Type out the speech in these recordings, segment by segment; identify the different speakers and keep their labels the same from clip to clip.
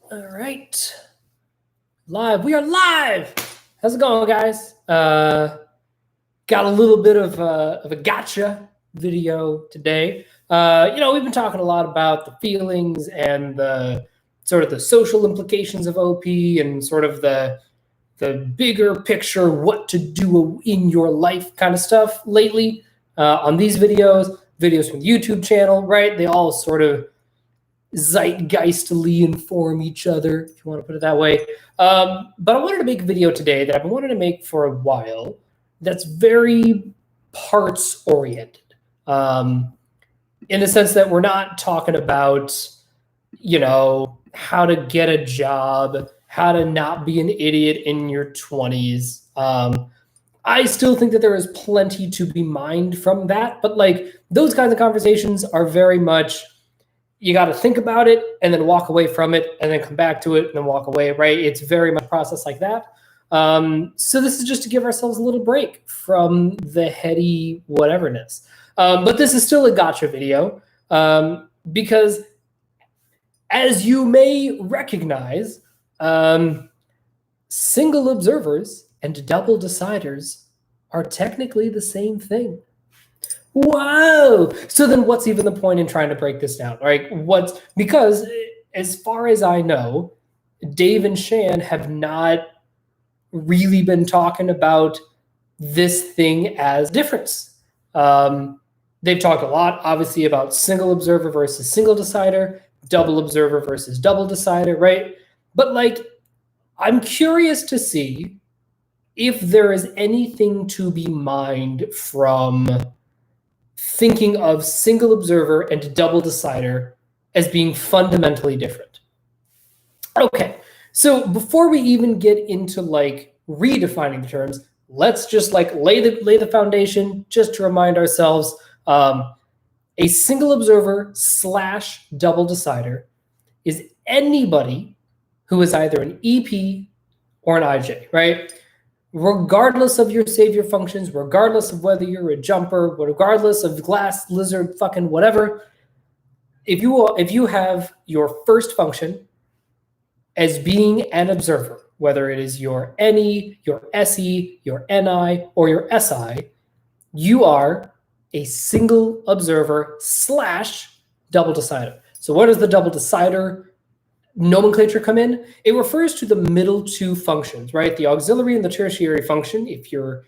Speaker 1: All right. Live. We are live. How's it going, guys? Got a little bit of a gotcha video today. We've been talking a lot about the feelings and the sort of the social implications of OP and sort of the bigger picture, what to do in your life kind of stuff lately on these videos from the YouTube channel, right? They all sort of zeitgeistly inform each other, if you want to put it that way. But I wanted to make a video today that I've been wanting to make for a while that's very parts oriented. In the sense that we're not talking about, how to get a job, how to not be an idiot in your 20s. I still think that there is plenty to be mined from that, but like those kinds of conversations are very much, you got to think about it and then walk away from it and then come back to it and then walk away, right? It's very much a process like that. So this is just to give ourselves a little break from the heady whateverness. But this is still a gotcha video because as you may recognize, single observers and double deciders are technically the same thing. Whoa! So then what's even the point in trying to break this down, right? Because as far as I know, Dave and Shan have not really been talking about this thing as difference. They've talked a lot, obviously, about single observer versus single decider, double observer versus double decider, right? But like, I'm curious to see if there is anything to be mined from thinking of single observer and double decider as being fundamentally different. Okay, so before we even get into like redefining the terms, let's just like lay the foundation just to remind ourselves. A single observer / double decider is anybody who is either an EP or an IJ, right? Regardless of your savior functions, regardless of whether you're a jumper, regardless of glass, lizard, fucking whatever, if you have your first function as being an observer, whether it is your NE, your SE, your NI, or your SI, you are a single observer / double decider. So where does the double decider nomenclature come in? It refers to the middle two functions, right? The auxiliary and the tertiary function, if you're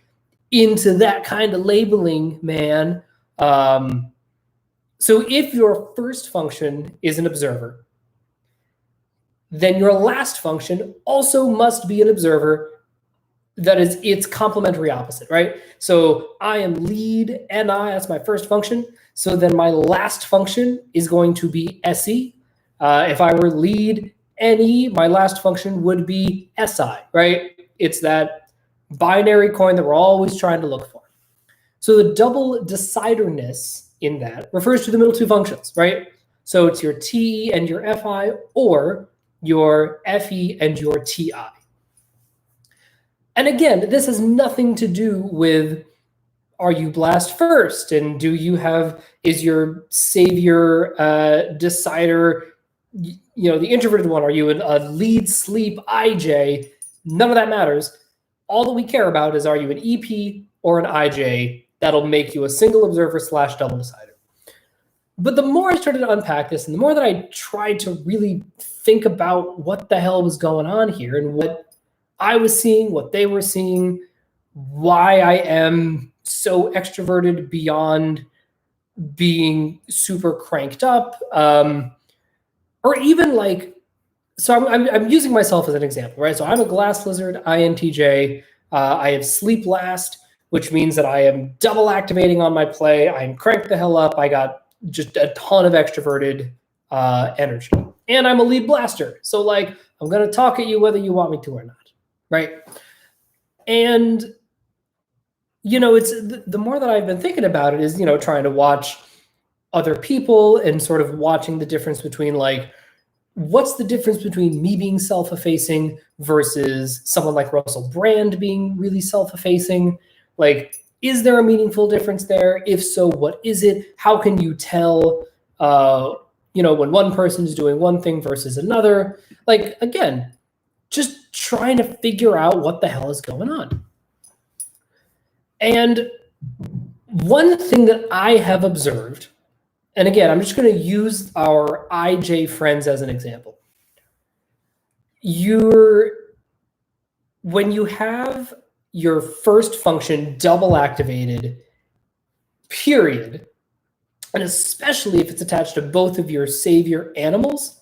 Speaker 1: into that kind of labeling, man. So if your first function is an observer, then your last function also must be an observer. That is its complementary opposite, right? So I am lead NI, that's my first function. So then my last function is going to be SE. If I were lead NE, my last function would be SI, right? It's that binary coin that we're always trying to look for. So the double deciderness in that refers to the middle two functions, right? So it's your TE and your FI, or your FE and your TI. And again, this has nothing to do with, are you blast first? And is your savior decider, the introverted one? Are you a lead sleep IJ? None of that matters. All that we care about is, are you an EP or an IJ? That'll make you a single observer / double decider. But the more I started to unpack this, and the more that I tried to really think about what the hell was going on here and what I was seeing, what they were seeing, why I am so extroverted beyond being super cranked up, or even like, so I'm using myself as an example, right? So I'm a glass lizard, INTJ. I have sleep last, which means that I am double activating on my play. I'm cranked the hell up. I got just a ton of extroverted energy, and I'm a lead blaster. So like, I'm gonna talk at you whether you want me to or not. Right. And, it's the more that I've been thinking about it is, trying to watch other people and sort of watching the difference between like, what's the difference between me being self-effacing versus someone like Russell Brand being really self-effacing? Like, is there a meaningful difference there? If so, what is it? How can you tell, when one person is doing one thing versus another. Like, again, just trying to figure out what the hell is going on. And one thing that I have observed, and again, I'm just going to use our IJ friends as an example. When you have your first function double activated, period, and especially if it's attached to both of your savior animals,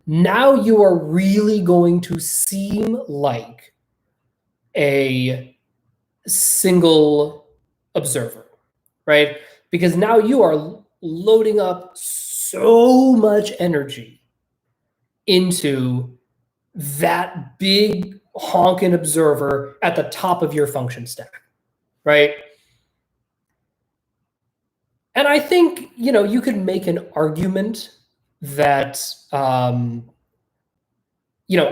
Speaker 1: now you are really going to seem like a single observer, right? Because now you are loading up so much energy into that big honking observer at the top of your function stack, right? And I think, you could make an argument that,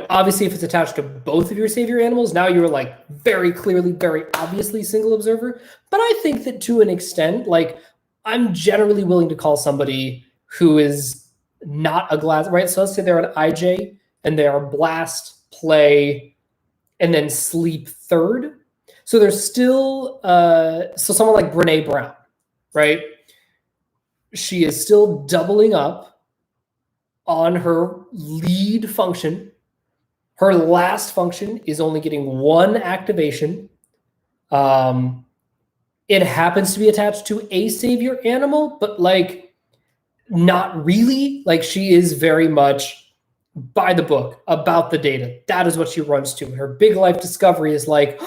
Speaker 1: obviously if it's attached to both of your savior animals, now you're like very clearly, very obviously single observer. But I think that to an extent, like, I'm generally willing to call somebody who is not a glass, right? So let's say they're an IJ and they are blast, play, and then sleep third. So there's still, so someone like Brene Brown, right? She is still doubling up on her lead function. Her last function is only getting one activation. It happens to be attached to a savior animal, but like not really. Like, she is very much by the book about the data. That is what she runs to. Her big life discovery is like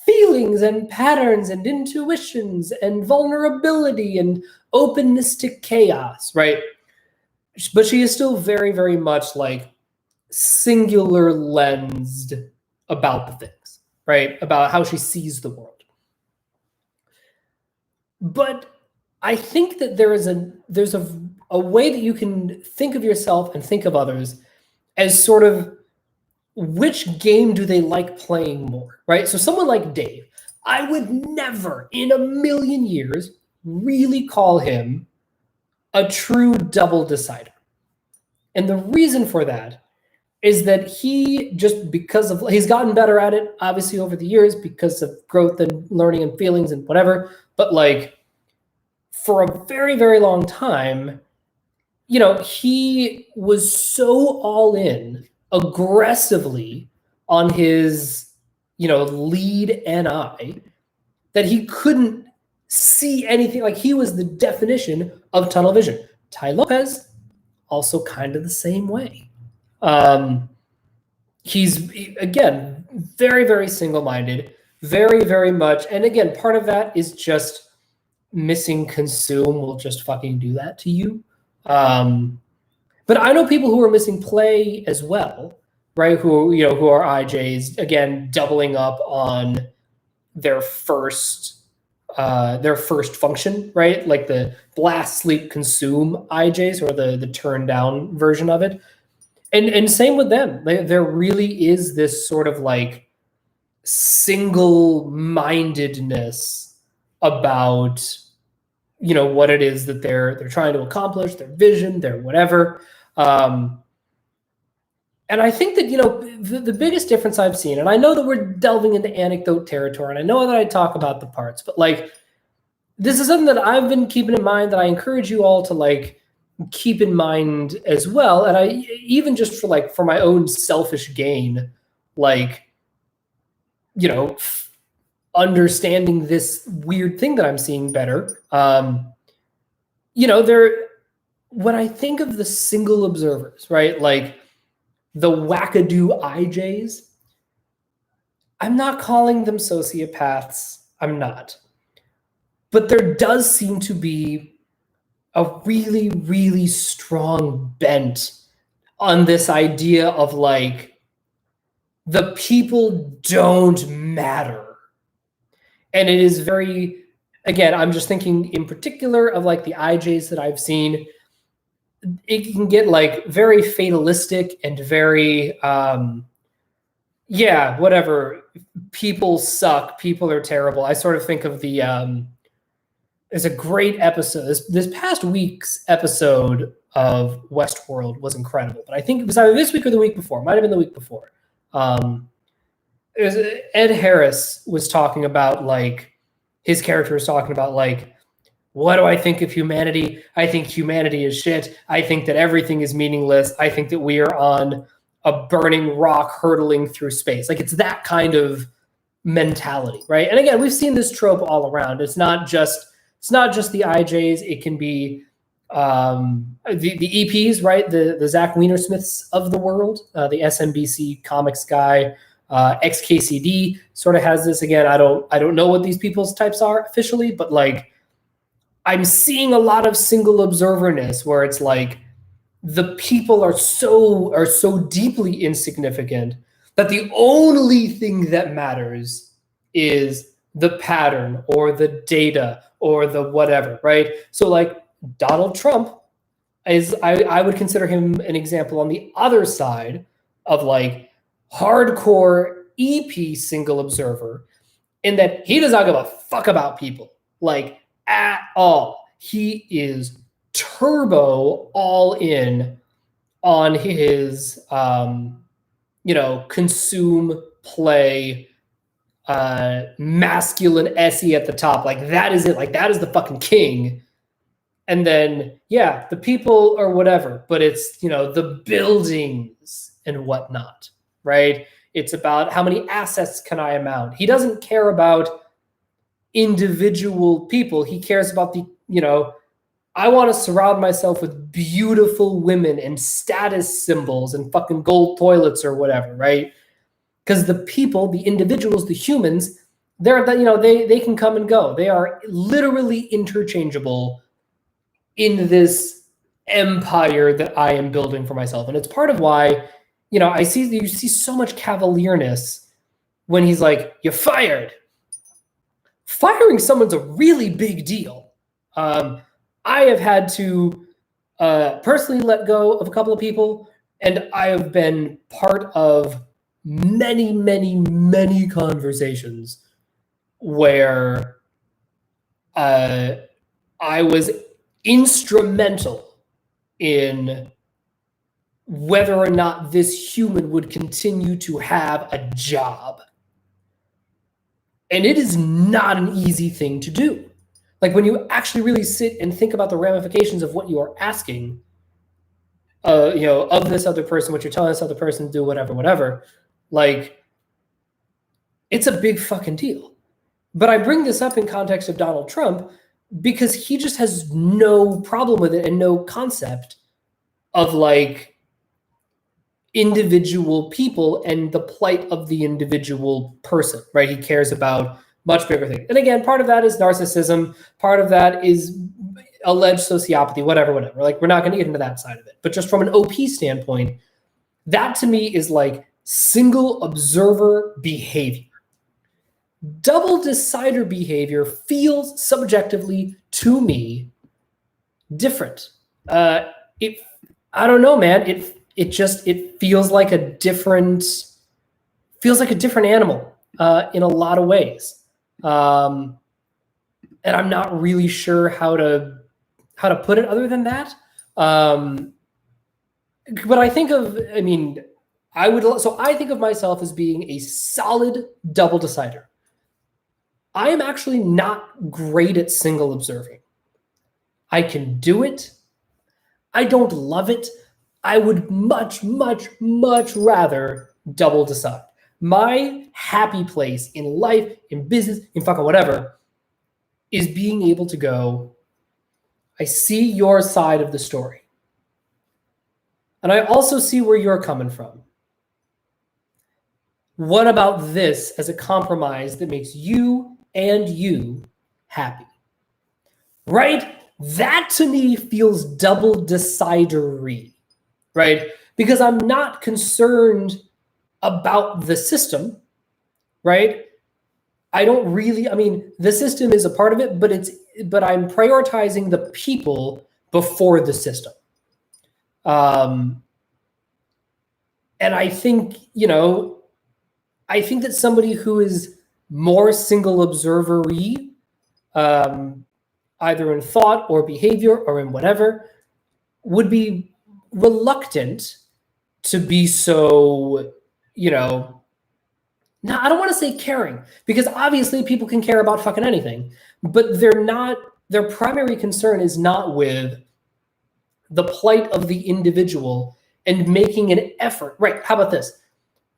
Speaker 1: feelings and patterns and intuitions and vulnerability and openness to chaos, right? But she is still very, very much like singular lensed about the things, right? About how she sees the world. But I think that there's a way that you can think of yourself and think of others as sort of which game do they like playing more, right? So someone like Dave, I would never in a million years really call him a true double decider. And the reason for that is that he's gotten better at it, obviously, over the years because of growth and learning and feelings and whatever. But like, for a very, very long time, he was so all in aggressively on his, lead NI that he couldn't see anything. Like, he was the definition of tunnel vision. Tai Lopez, also kind of the same way. He's, again, very, very single-minded, very, very much. And again, part of that is just missing consume will just fucking do that to you. But I know people who are missing play as well, right? Who are IJs, again, doubling up on their first function, right? Like the blast, sleep, consume IJs, or the turn down version of it. And same with them. There really is this sort of like single-mindedness about what it is that they're trying to accomplish, their vision, their whatever. And I think that, the biggest difference I've seen, and I know that we're delving into anecdote territory, and I know that I talk about the parts, but like, this is something that I've been keeping in mind that I encourage you all to like keep in mind as well. And I, even just for my own selfish gain, like, understanding this weird thing that I'm seeing better. When I think of the single observers, right? Like the wackadoo IJs, I'm not calling them sociopaths. I'm not. But there does seem to be a really, really strong bent on this idea of like, the people don't matter. And it is very, again, I'm just thinking in particular of like the IJs that I've seen. It can get like very fatalistic and very, whatever. People suck. People are terrible. I sort of think of the there's a great episode. This past week's episode of Westworld was incredible, but I think it was either this week or the week before. It might have been the week before. Ed Harris was talking about, like, his character was talking about, like, what do I think of humanity? I think humanity is shit. I think that everything is meaningless. I think that we are on a burning rock hurtling through space. Like, it's that kind of mentality, right? And again, we've seen this trope all around. It's not just the IJs. It can be the EPs, right? The Zach Wienersmiths of the world, the SMBC comics guy. XKCD sort of has this. Again, I don't know what these people's types are officially, but like, I'm seeing a lot of single observerness where it's like the people are so deeply insignificant that the only thing that matters is the pattern or the data or the whatever, right? So like Donald Trump is, I would consider him an example on the other side of like hardcore EP single observer, in that he does not give a fuck about people, like, at all. He is turbo all in on his consume, play, masculine SE at the top. Like, that is it. Like, that is the fucking king. And then, yeah, the people or whatever, but it's, the buildings and whatnot, right? It's about how many assets can I amount. He doesn't care about individual people. He cares about the, I want to surround myself with beautiful women and status symbols and fucking gold toilets or whatever, right? Because the people, the individuals, the humans, they can come and go. They are literally interchangeable in this empire that I am building for myself. And it's part of why, you see so much cavalierness when he's like, "You're fired." Firing someone's a really big deal. I have had to personally let go of a couple of people, and I have been part of many, many, many conversations where I was instrumental in whether or not this human would continue to have a job. And it is not an easy thing to do. Like, when you actually really sit and think about the ramifications of what you are asking, of this other person, what you're telling this other person to do, whatever, like, it's a big fucking deal. But I bring this up in context of Donald Trump because he just has no problem with it and no concept of like individual people and the plight of the individual person, right? He cares about much bigger things. And again, part of that is narcissism. Part of that is alleged sociopathy, whatever. Like, we're not going to get into that side of it. But just from an OP standpoint, that to me is like single observer behavior. Double decider behavior feels subjectively to me different. I don't know, man. It feels like a different animal in a lot of ways. And I'm not really sure how to put it other than that. But I think I think of myself as being a solid double decider. I am actually not great at single observing. I can do it. I don't love it. I would much, much, much rather double decide. My happy place in life, in business, in fucking whatever, is being able to go, I see your side of the story. And I also see where you're coming from. What about this as a compromise that makes you and you happy? Right? That to me feels double decidery, right? Because I'm not concerned about the system, right? The system is a part of it, but I'm prioritizing the people before the system. And I think, that somebody who is more single observer-y either in thought or behavior or in whatever, would be reluctant to be so, no, I don't want to say caring, because obviously people can care about fucking anything, but their primary concern is not with the plight of the individual and making an effort. Right. How about this?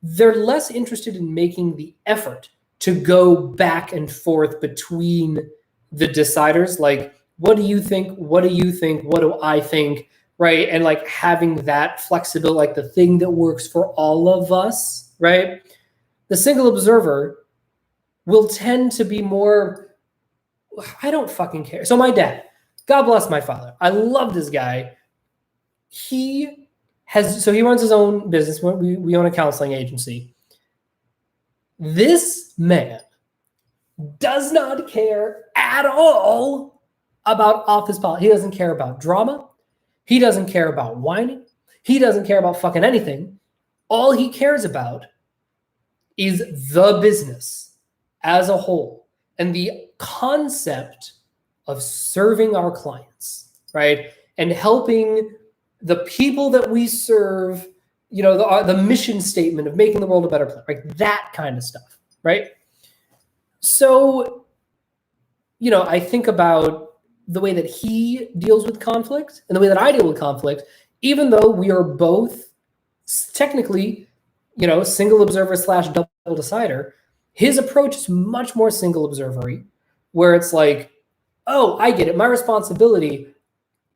Speaker 1: They're less interested in making the effort to go back and forth between the deciders. Like, what do you think? What do you think? What do I think? Right. And like having that flexible, like the thing that works for all of us. Right. The single observer will tend to be more, I don't fucking care. So my dad, God bless my father, I love this guy. He runs his own business. We own a counseling agency. This man does not care at all about office politics. He doesn't care about drama. He doesn't care about whining. He doesn't care about fucking anything. All he cares about is the business as a whole and the concept of serving our clients, right? And helping the people that we serve, the mission statement of making the world a better place, right? That kind of stuff, right? So, I think about the way that he deals with conflict and the way that I deal with conflict, even though we are both technically, single observer / double decider. His approach is much more single observery, where it's like, oh, I get it. My responsibility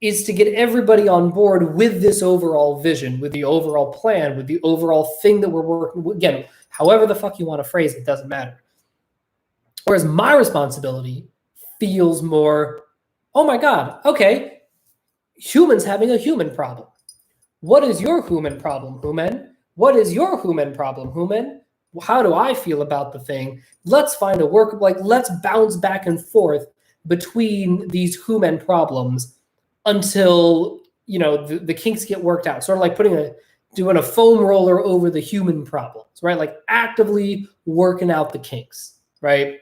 Speaker 1: is to get everybody on board with this overall vision, with the overall plan, with the overall thing that we're working with. Again, however the fuck you want to phrase it, doesn't matter. Whereas my responsibility feels more, oh my God, okay, humans having a human problem. What is your human problem, human? What is your human problem, human? How do I feel about the thing? Let's find a let's bounce back and forth between these human problems until, the kinks get worked out. Sort of like doing a foam roller over the human problems, right? Like actively working out the kinks, right?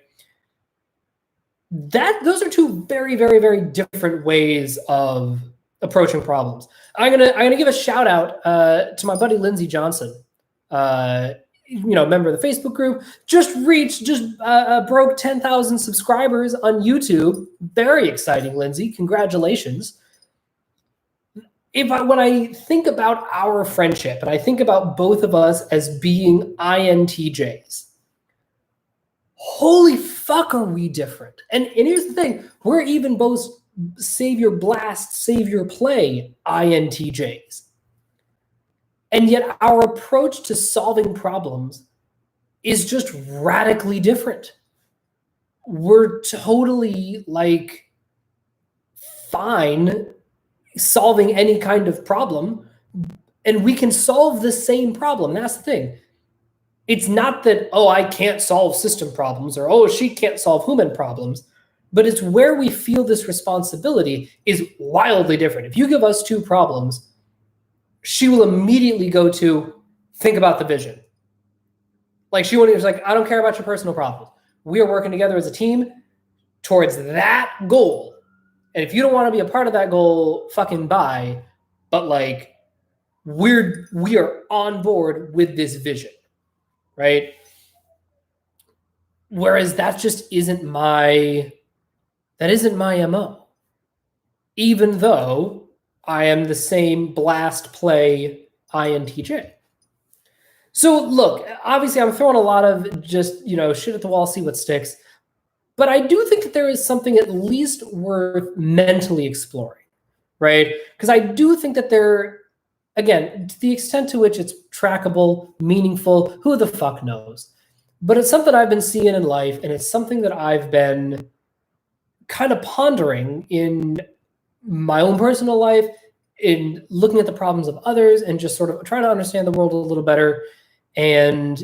Speaker 1: Those are two very, very, very different ways of approaching problems. I'm gonna give a shout out to my buddy Lindsey Johnson, member of the Facebook group. Just broke 10,000 subscribers on YouTube. Very exciting, Lindsey. Congratulations. When I think about our friendship and I think about both of us as being INTJs, holy fuck, are we different? And here's the thing: we're even both savior blast, savior play INTJs. And yet our approach to solving problems is just radically different. We're totally fine solving any kind of problem, and we can solve the same problem. That's the thing. It's not that, oh, I can't solve system problems, or, oh, she can't solve human problems. But it's where we feel this responsibility is wildly different. If you give us two problems, she will immediately go to think about the vision. She's like, I don't care about your personal problems. We are working together as a team towards that goal. And if you don't want to be a part of that goal, fucking bye. But we are on board with this vision, right? Whereas that just isn't my MO. Even though I am the same blast play INTJ. So look, obviously I'm throwing a lot of just, shit at the wall, see what sticks. But I do think that there is something at least worth mentally exploring, right? Because I do think that there, again, to the extent to which it's trackable, meaningful, who the fuck knows? But it's something I've been seeing in life, and it's something that I've been kind of pondering in my own personal life, in looking at the problems of others, and just sort of trying to understand the world a little better. And,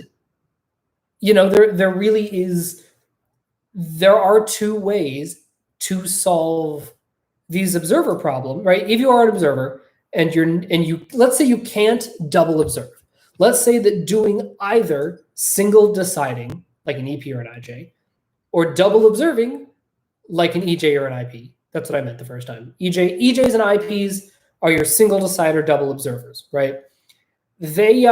Speaker 1: there are two ways to solve these observer problem, right? If you are an observer and you let's say you can't double observe. Let's say that doing either single deciding, like an EP or an IJ, or double observing, like an EJ or an IP, That's what I meant the first time. EJs and IPs are your single decider double observers, right? They,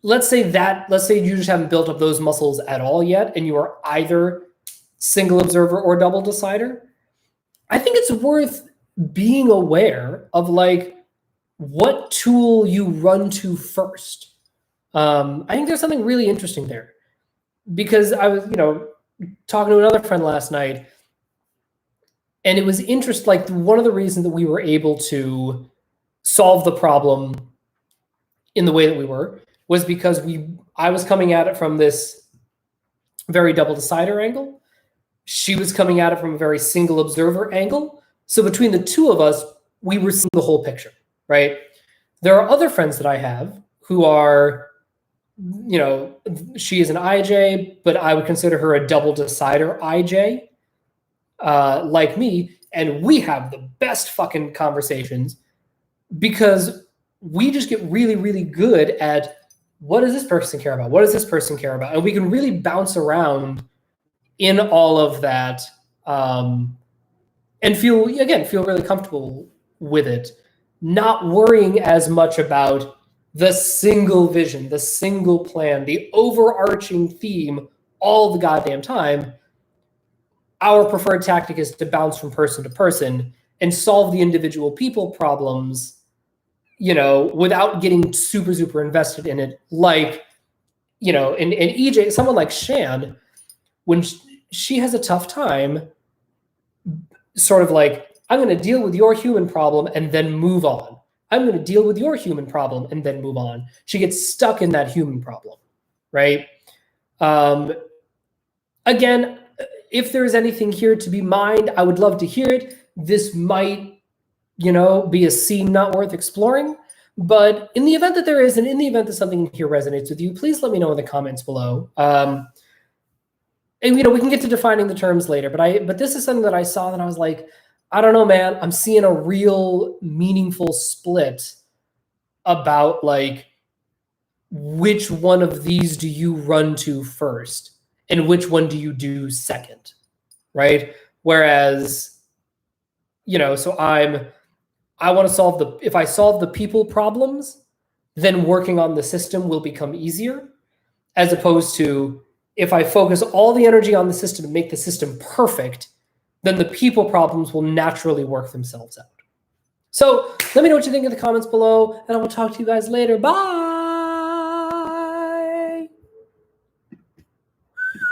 Speaker 1: let's say you just haven't built up those muscles at all yet, and you are either single observer or double decider. I think it's worth being aware of like what tool you run to first. I think there's something really interesting there, because I was, talking to another friend last night, and it was interesting. Like, one of the reasons that we were able to solve the problem in the way that we were was because I was coming at it from this very double decider angle. She was coming at it from a very single observer angle. So between the two of us, we were seeing the whole picture, right? There are other friends that I have who are, she is an IJ, but I would consider her a double decider IJ, like me. And we have the best fucking conversations because we just get really, really good at what does this person care about? What does this person care about? And we can really bounce around in all of that, and feel really comfortable with it, not worrying as much about the single vision, the single plan, the overarching theme all the goddamn time. Our preferred tactic is to bounce from person to person and solve the individual people problems, without getting super, super invested in it. Like, in EJ, someone like Shan, when she has a tough time, sort of like, I'm going to deal with your human problem and then move on. I'm going to deal with your human problem and then move on. She gets stuck in that human problem, right? Again, if there's anything here to be mined, I would love to hear it. This might, be a scene not worth exploring. But in the event that there is, and in the event that something here resonates with you, please let me know in the comments below. And we can get to defining the terms later. But this is something that I saw and I was like, I don't know, man. I'm seeing a real meaningful split about like which one of these do you run to first and which one do you do second, right? Whereas, so I want to if I solve the people problems, then working on the system will become easier, as opposed to if I focus all the energy on the system and make the system perfect, then the people problems will naturally work themselves out. So let me know what you think in the comments below, and I will talk to you guys later. Bye.